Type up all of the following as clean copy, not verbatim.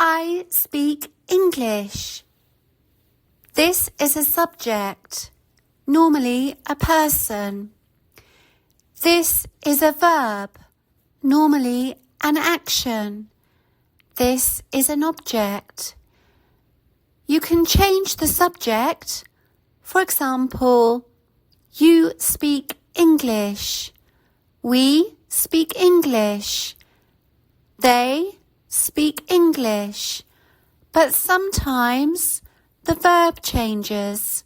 I speak English. This is a subject, normally a person. This is a verb, normally an action. This is an object. You can change the subject. For example, you speak English. We speak English. They speak English. But sometimes the verb changes.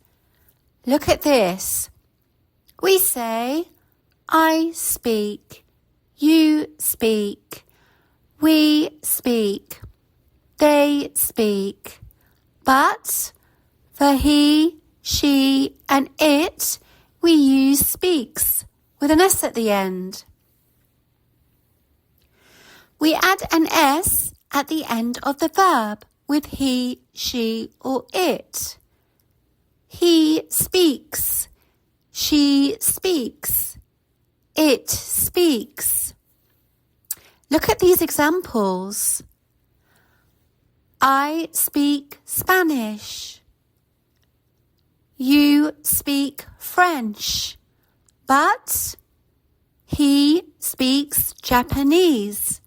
Look at this. We say, I speak. You speak. We speak. They speak. But for he, she, and it, we use speaks with an S at the end. We add an S at the end of the verb with he, she, or it. He speaks. She speaks. It speaks. Look at these examples. I speak Spanish. You speak French. But he speaks Japanese.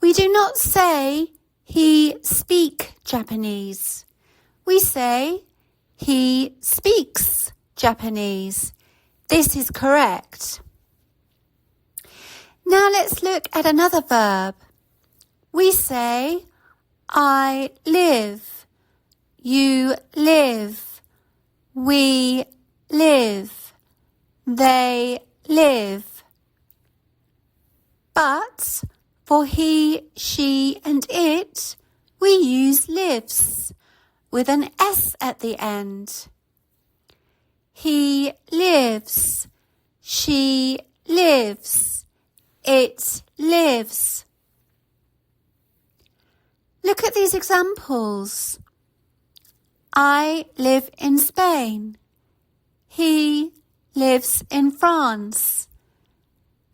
We do not say he speak Japanese. We say he speaks Japanese. This is correct. Now let's look at another verb. We say, I live. You live. We live. They live. But for he, she, and it, we use lives with an S at the end. He lives. She lives. It lives. Look at these examples. I live in Spain. He lives in France.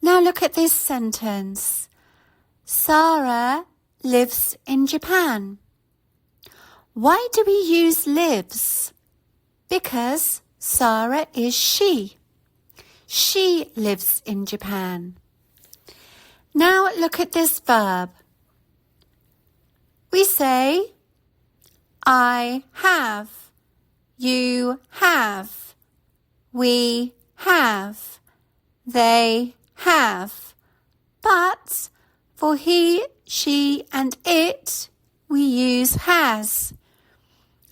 Now look at this sentence. Sarah lives in Japan. Why do we use lives? Because Sarah is she. She lives in Japan. Now look at this verb. We say, I have. You have. We have. They have. But for he, she, and it, we use has.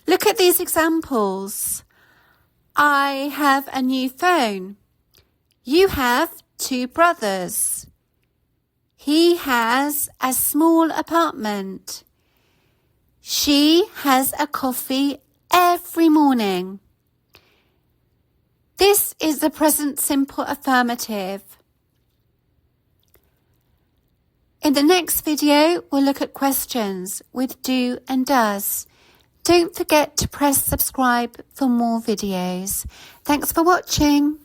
Look at these examples. I have a new phone. You have 2 brothers. He has a small apartment. She has a coffee every morning. This is the present simple affirmative. In the next video, we'll look at questions with do and does. Don't forget to press subscribe for more videos. Thanks for watching.